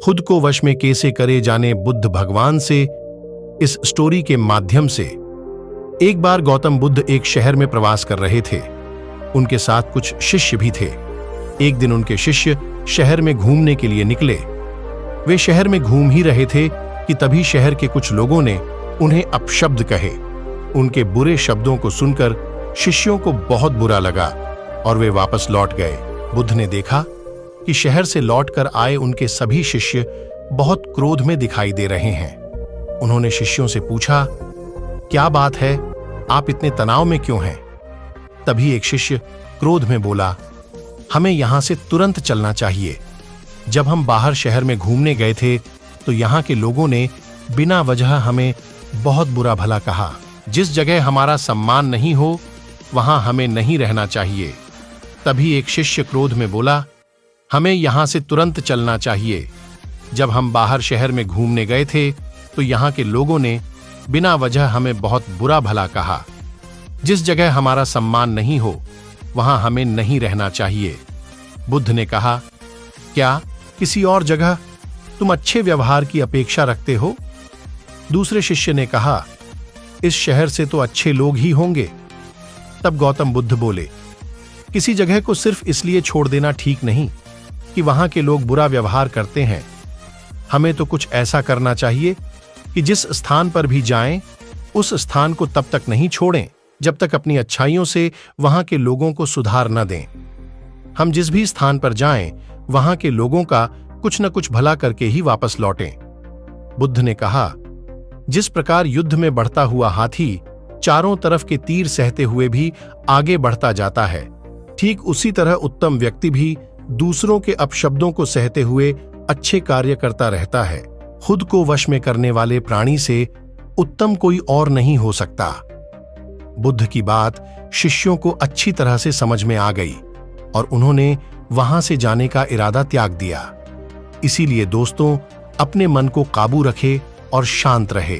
खुद को वश में कैसे करे जाने बुद्ध भगवान से इस स्टोरी के माध्यम से। एक बार गौतम बुद्ध एक शहर में प्रवास कर रहे थे। उनके साथ कुछ शिष्य भी थे। एक दिन उनके शिष्य शहर में घूमने के लिए निकले। वे शहर में घूम ही रहे थे कि तभी शहर के कुछ लोगों ने उन्हें अपशब्द कहे। उनके बुरे शब्दों को सुनकर शिष्यों को बहुत बुरा लगा और वे वापस लौट गए। बुद्ध ने देखा कि शहर से लौटकर आए उनके सभी शिष्य बहुत क्रोध में दिखाई दे रहे हैं। उन्होंने शिष्यों से पूछा, क्या बात है, आप इतने तनाव में क्यों हैं? तभी एक शिष्य क्रोध में बोला, हमें यहां से तुरंत चलना चाहिए। जब हम बाहर शहर में घूमने गए थे तो यहां के लोगों ने बिना वजह हमें बहुत बुरा भला कहा। जिस जगह हमारा सम्मान नहीं हो वहां हमें नहीं रहना चाहिए। तभी एक शिष्य क्रोध में बोला, हमें यहां से तुरंत चलना चाहिए। जब हम बाहर शहर में घूमने गए थे तो यहां के लोगों ने बिना वजह हमें बहुत बुरा भला कहा। जिस जगह हमारा सम्मान नहीं हो वहां हमें नहीं रहना चाहिए। बुद्ध ने कहा, क्या किसी और जगह तुम अच्छे व्यवहार की अपेक्षा रखते हो? दूसरे शिष्य ने कहा, इस शहर से तो अच्छे लोग ही होंगे। तब गौतम बुद्ध बोले, किसी जगह को सिर्फ इसलिए छोड़ देना ठीक नहीं कि वहां के लोग बुरा व्यवहार करते हैं। हमें तो कुछ ऐसा करना चाहिए कि जिस स्थान पर भी जाएं, उस स्थान को तब तक नहीं छोड़ें जब तक अपनी अच्छाइयों से वहां के लोगों को सुधार न दें। हम जिस भी स्थान पर जाएं, वहां के लोगों का कुछ न कुछ भला करके ही वापस लौटें। बुद्ध ने कहा, जिस प्रकार युद्ध में बढ़ता हुआ हाथी चारों तरफ के तीर सहते हुए भी आगे बढ़ता जाता है, ठीक उसी तरह उत्तम व्यक्ति भी दूसरों के अपशब्दों को सहते हुए अच्छे कार्य करता रहता है। खुद को वश में करने वाले प्राणी से उत्तम कोई और नहीं हो सकता। बुद्ध की बात शिष्यों को अच्छी तरह से समझ में आ गई और उन्होंने वहां से जाने का इरादा त्याग दिया। इसीलिए दोस्तों, अपने मन को काबू रखें और शांत रहे।